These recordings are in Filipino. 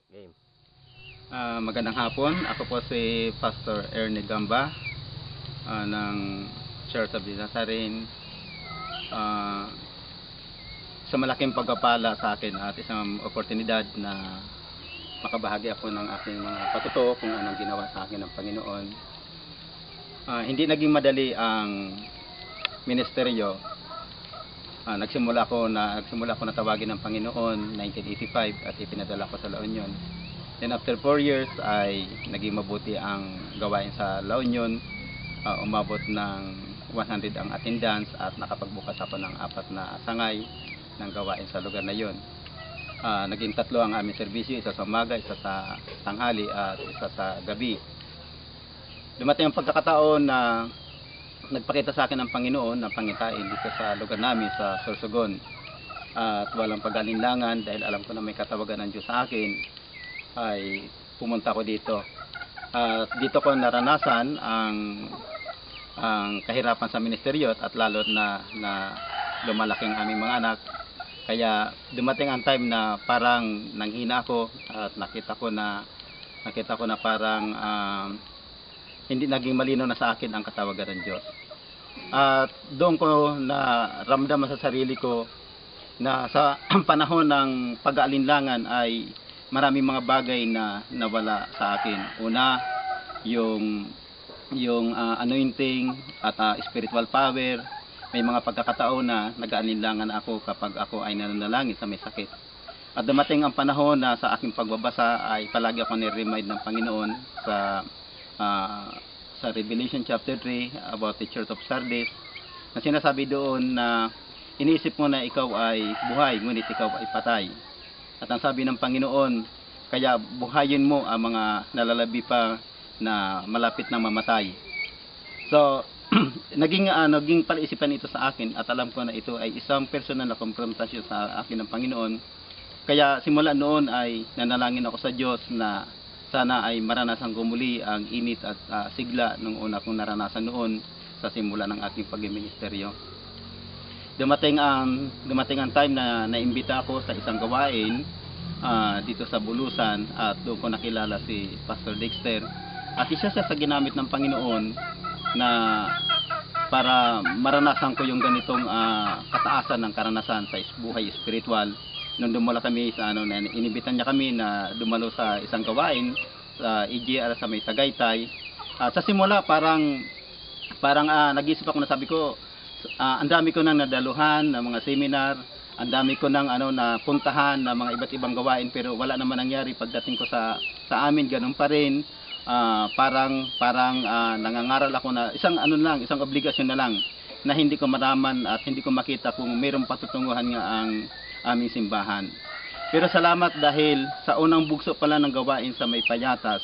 Game. Magandang hapon. Ako po si Pastor Ernie Gamba ng Church of the Nazarene. Sa malaking pagpapala sa akin at isang oportunidad na makabahagi ako ng aking mga patuto kung anong ginawa sa akin ng Panginoon. Hindi naging madali ang ministeryo. Nagsimula ko na tawagin ng Panginoon 1985 at ipinadala ko sa La Union. Then after 4 years ay naging mabuti ang gawain sa La Union. Umabot ng 100 ang attendance at nakapagbukas ako ng 4 na sangay ng gawain sa lugar na yon. Naging 3 ang aming serbisyo, isa sa umaga, isa sa tanghali at isa sa gabi. Dumating ang pagkakataon na nagpakita sa akin ng Panginoon na pangitain dito sa lugar namin sa Sorsogon. At walang pag-alinlangan dahil alam ko na may katawagan ng Diyos sa akin, ay pumunta ko dito. At dito ko naranasan ang kahirapan sa ministeryo at lalo na lumalaking aming mga anak. Kaya dumating ang time na parang nanghina ako at nakita ko na parang hindi naging malinaw na sa akin ang katawagan ng Diyos. At doon ko naramdaman sa sarili ko na sa panahon ng pag-aalinlangan ay maraming mga bagay na nawala sa akin. Una, yung anointing at spiritual power. May mga pagkakataon na nag-aalinlangan ako kapag ako ay nananalangin sa may sakit. At dumating ang panahon na sa aking pagbabasa ay palagi ako ni-remind ng Panginoon sa Revelation chapter 3 about the Church of Sardis, na sinasabi doon na iniisip mo na ikaw ay buhay ngunit ikaw ay patay. At ang sabi ng Panginoon, kaya buhayin mo ang mga nalalabi pa na malapit na mamatay. So naging palaisipan ito sa akin at alam ko na ito ay isang personal na konfrontasyon sa akin ng Panginoon. Kaya simula noon ay nanalangin ako sa Diyos na sana ay maranasan ko muli ang init at sigla nung una kong naranasan noon sa simula ng aking pagministeryo. Dumating ang time na naimbita ako sa isang gawain dito sa Bulusan at doon ko nakilala si Pastor Dexter. At isa siya sa ginamit ng Panginoon na para maranasan ko yung ganitong kataasan ng karanasan sa buhay spiritual. Nung dumalo kami sa inibitan niya kami na dumalo sa isang gawain sa EGR sa may Tagaytay. Sa simula parang nag-isip ako na sabi ko, ang dami ko nang nadaluhan ng mga seminar, ang dami ko nang napuntahan ng mga iba't ibang gawain pero wala naman nangyari pagdating ko sa amin, ganun pa rin. Parang nangangaral ako na isang obligasyon na lang na hindi ko maraman at hindi ko makita kung mayroong patutunguhan nga ang aming simbahan. Pero salamat dahil sa unang bugso pa lang ng gawain sa may Payatas,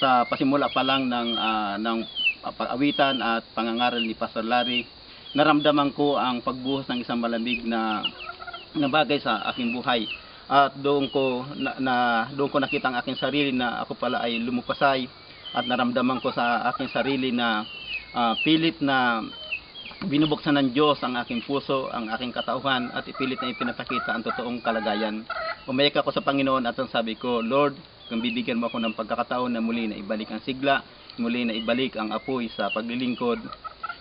sa pasimula pa lang ng pag-awitan at pangangaral ni Pastor Larry, naramdaman ko ang pagbuhos ng isang malamig na bagay sa aking buhay. At doon ko nakita ang aking sarili na ako pala ay lumupasay at naramdaman ko sa aking sarili na pilit na binubuksan ng Diyos ang aking puso, ang aking katauhan at ipilit na ipinapakita ang totoong kalagayan. Umayak ako sa Panginoon at ang sabi ko, Lord, kung bibigyan mo ako ng pagkakataon na muli na ibalik ang sigla, muli na ibalik ang apoy sa paglilingkod,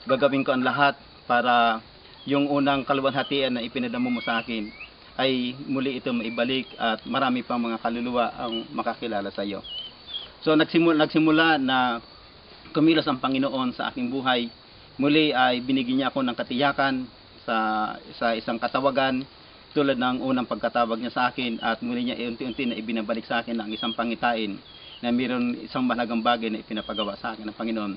gagawin ko ang lahat para yung unang kaluwalhatian na ipinadamo mo sa akin ay muli ito maibalik at marami pang mga kaluluwa ang makakilala sa iyo. So nagsimula na kumilos ang Panginoon sa aking buhay. Muli ay binigyan niya ako ng katiyakan sa isang katawagan tulad ng unang pagkatawag niya sa akin at muli niya unti-unti na ibinabalik sa akin ang isang pangitain na mayroon isang mahalagang bagay na ipinapagawa sa akin ng Panginoon.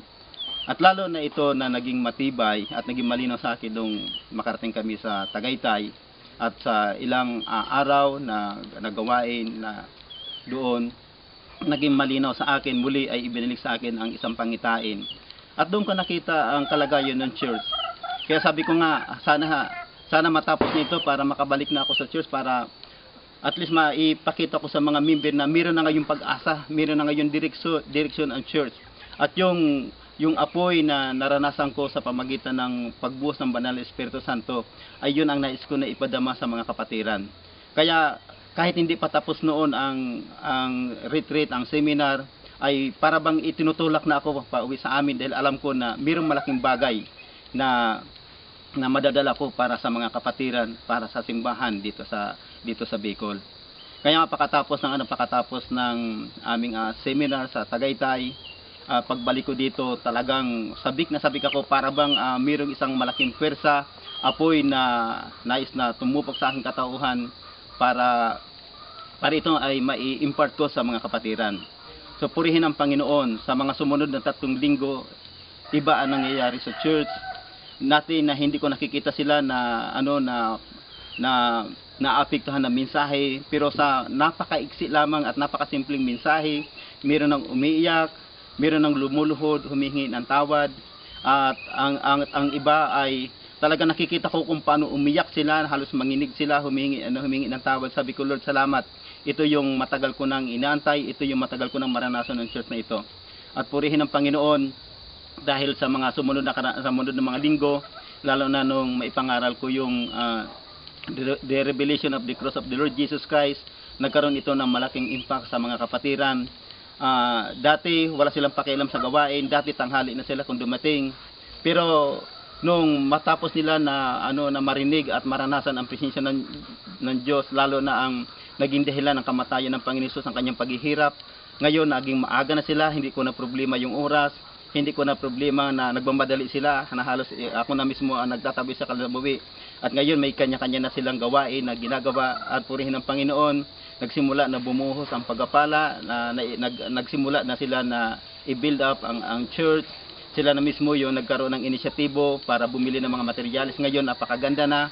At lalo na ito na naging matibay at naging malinaw sa akin nung makarating kami sa Tagaytay at sa ilang araw na nagawain na doon, naging malinaw sa akin, muli ay ibinalik sa akin ang isang pangitain. At doon ko nakita ang kalagayan ng church. Kaya sabi ko nga, sana matapos nito para makabalik na ako sa church para at least maipakita ko sa mga member na meron na ngayong pag-asa, meron na ngayong direksyon ang church. At yung apoy na naranasan ko sa pamagitan ng pagbuhos ng Banal na Espiritu Santo ay yun ang nais ko na ipadama sa mga kapatiran. Kaya kahit hindi pa tapos noon ang retreat, ang seminar, ay para bang itinutulak na ako pauwi sa amin dahil alam ko na mayroong malaking bagay na madadala ko para sa mga kapatiran, para sa simbahan dito sa Bicol. Kaya pagkatapos ng aming seminar sa Tagaytay, pagbalik ko dito, talagang sabik na sabik ako para bang mayroong isang malaking pwersa, apoy na nais na tumupok sa aking katauhan para ito ay mai-impart ko sa mga kapatiran. So purihin ang Panginoon. Sa mga sumunod na 3 linggo, iba ang nangyayari sa church natin na hindi ko nakikita sila na naapektuhan ng mensahe, pero sa napakaiksi lamang at napakasimpleng mensahe, meron ng umiiyak, meron ng lumuluhod, humihingi ng tawad, at ang iba ay talaga nakikita ko kung paano umiyak sila, halos manginig sila, humihingi ng tawad. Sabi ko, Lord, salamat. Ito yung matagal ko nang inaantay, ito yung matagal ko nang maranasan ng church na ito. At purihin ang Panginoon dahil sa mga sumunod na mga linggo, lalo na nung maipangaral ko yung the revelation of the cross of the Lord Jesus Christ, nagkaroon ito ng malaking impact sa mga kapatiran. Dati wala silang pakialam sa gawain, dati tanghali na sila kung dumating. Pero nung matapos nila na marinig at maranasan ang presensya ng Diyos, lalo na ang naging dahilan ng kamatayan ng Panginoon Hesus, ang kanyang paghihirap, ngayon naging maaga na sila, hindi ko na problema yung oras, hindi ko na problema na nagmamadali sila, na halos ako na mismo ang nagtatabi sa kalabuwi. At ngayon may kanya-kanya na silang gawain na ginagawa, at purihin ng Panginoon, nagsimula na bumuhos ang pagpapala, nagsimula na sila na i-build up ang church. Sila na mismo yung nagkaroon ng inisyatibo para bumili ng mga materyales. Ngayon napakaganda na,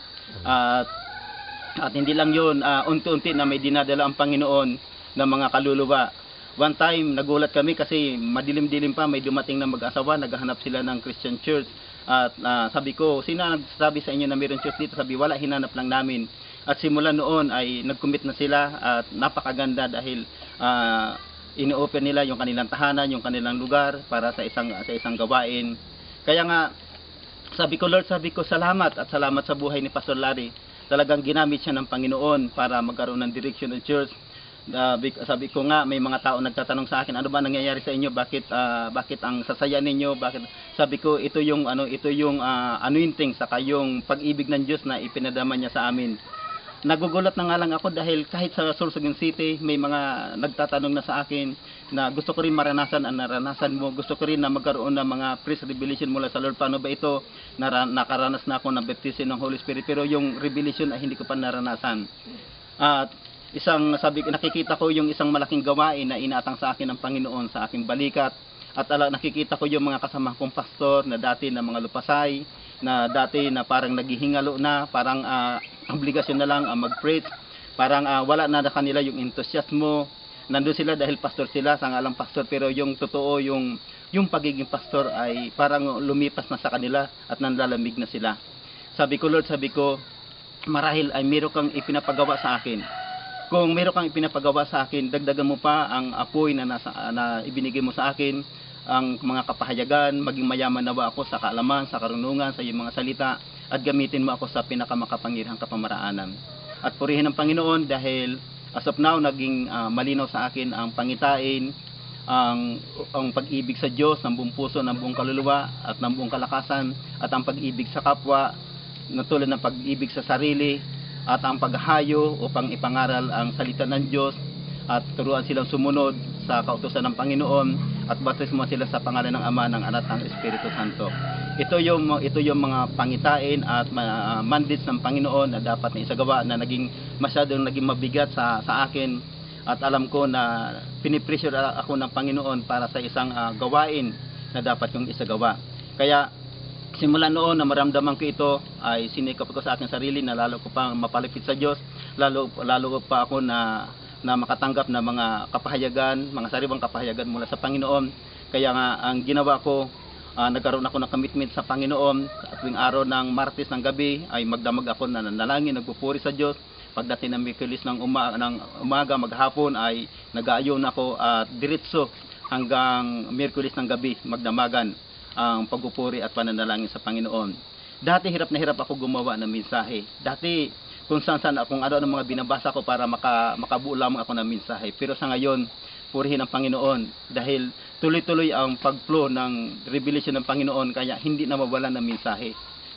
at hindi lang yun, unti-unti na may dinadala ang Panginoon ng mga kaluluwa. One time, nagulat kami kasi madilim-dilim pa, may dumating na mag-asawa, naghahanap sila ng Christian church. At sabi ko, sino nagsabi sa inyo na mayroong church dito? Sabi, wala, hinanap lang namin. At simula noon ay nag-commit na sila, at napakaganda dahil ino-open nila yung kanilang tahanan, yung kanilang lugar para sa isang gawain. Kaya nga, sabi ko, Lord, salamat at salamat sa buhay ni Pastor Larry. Talagang ginamit siya ng Panginoon para magkaroon ng direction ng church. Sabi ko nga, may mga tao nagtatanong sa akin, ano ba nangyayari sa inyo? Bakit ang sasaya ninyo? Sabi ko, ito yung anointing saka yung pag-ibig ng Diyos na ipinadama niya sa amin. Nagugulat na nga lang ako dahil kahit sa Sorsogon City, may mga nagtatanong na sa akin na gusto ko rin maranasan ang naranasan mo. Gusto ko rin na magkaroon ng mga fresh revelation mula sa Lord. Paano ba ito? Nakaranas na ako ng baptism ng Holy Spirit, pero yung revelation ay hindi ko pa naranasan. At nakikita ko yung isang malaking gawain na inatang sa akin ng Panginoon sa aking balikat. At nakikita ko yung mga kasama kong pastor na dati na mga lupasay, na dati na parang naghihingalo na, parang obligasyon na lang mag-preach, parang wala na kanila yung entusiasmo. Nandun sila dahil pastor sila, sa ngalang pastor, pero yung totoo, yung pagiging pastor ay parang lumipas na sa kanila at nanlalamig na sila. Sabi ko, Lord, marahil ay meron kang ipinapagawa sa akin. Kung meron kang ipinapagawa sa akin, dagdagan mo pa ang apoy na ibinigay mo sa akin, ang mga kapahayagan, maging mayaman nawa ako sa kaalaman, sa karunungan, sa iyong mga salita, at gamitin mo ako sa pinakamakapangyarihang kapamaraanan. At purihin ang Panginoon dahil as of now, naging malinaw sa akin ang pangitain, ang pag-ibig sa Diyos, ng buong puso, ng buong kaluluwa, at ng buong kalakasan, at ang pag-ibig sa kapwa, natulad ng pag-ibig sa sarili, at ang paghahayo upang ipangaral ang salita ng Diyos, at turuan silang sumunod sa kautusan ng Panginoon, at baptismo sila sa pangalan ng Ama, ng Anak, ng Espiritu Santo. Ito yung mga pangitain at mandates ng Panginoon na dapat na isagawa, na masyadong naging mabigat sa akin, at alam ko na pinipressure ako ng Panginoon para sa isang gawain na dapat kong isagawa. Kaya simula noon na maramdaman ko ito, ay sinikap ko sa aking sarili na lalo ko pang mapalapit sa Diyos, lalo ko pa ako na makatanggap na mga kapahayagan, mga sariwang kapahayagan mula sa Panginoon. Kaya nga ang ginawa ko, nagkaroon ako ng commitment sa Panginoon. Sa tuwing araw ng Martes ng gabi ay magdamag ako na nanalangin, nagpupuri sa Diyos. Pagdating ng Miyerkules ng umaga, maghapon ay nag-aayon ako at diretso hanggang Miyerkules ng gabi magdamagan ang pagpupuri at pananalangin sa Panginoon. Dati hirap na hirap ako gumawa ng mensahe. Dati kung saan kung ano ang mga binabasa ko para makabuo lamang ako ng mensahe. Pero sa ngayon, purihin ang Panginoon dahil tuloy-tuloy ang pag-flow ng revelation ng Panginoon, kaya hindi na mawalan ng mensahe.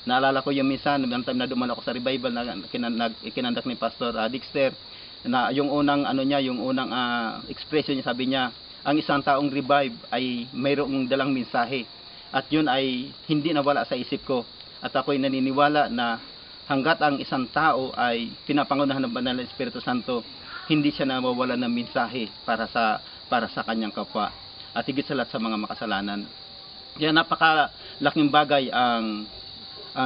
Naalala ko yung minsan, ng time na duman ako sa revival na ikinandak ni Pastor Dexter, na yung unang expression niya, sabi niya, ang isang taong revive ay mayroong dalang mensahe. At yun ay hindi nawala sa isip ko. At ako'y naniniwala na hanggat ang isang tao ay pinapangunahan ng Banal na Espiritu Santo, hindi siya nawawalan ng mensahe para sa kanyang kapwa. At higit sa lahat sa mga makasalanan. Kaya napakalaking bagay ang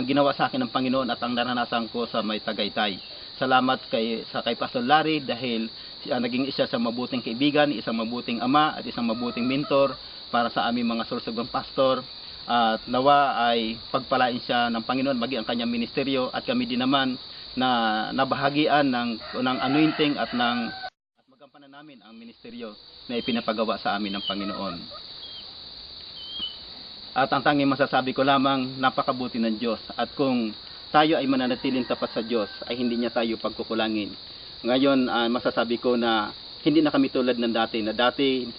ginawa sa akin ng Panginoon at ang naranasan ko sa may Tagaytay. Salamat kay Pastor Larry dahil naging isa sa mabuting kaibigan, isang mabuting ama at isang mabuting mentor para sa aming mga sursugong pastor. At nawa ay pagpalain siya ng Panginoon maging ang kanyang ministeryo, at kami din naman na nabahagian ng anointing at magampanan namin ang ministeryo na ipinapagawa sa amin ng Panginoon. At ang tanging masasabi ko lamang, napakabuti ng Diyos. At kung tayo ay mananatiling tapat sa Diyos, ay hindi niya tayo pagkukulangin. Ngayon, masasabi ko na hindi na kami tulad ng dati.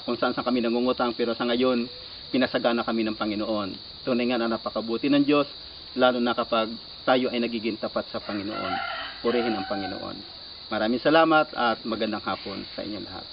Kung saan kami nangungutang, pero sa ngayon, pinasagana kami ng Panginoon. Tunay nga na napakabuti ng Diyos, lalo na kapag tayo ay nagiging tapat sa Panginoon. Purihin ang Panginoon. Maraming salamat at magandang hapon sa inyo lahat.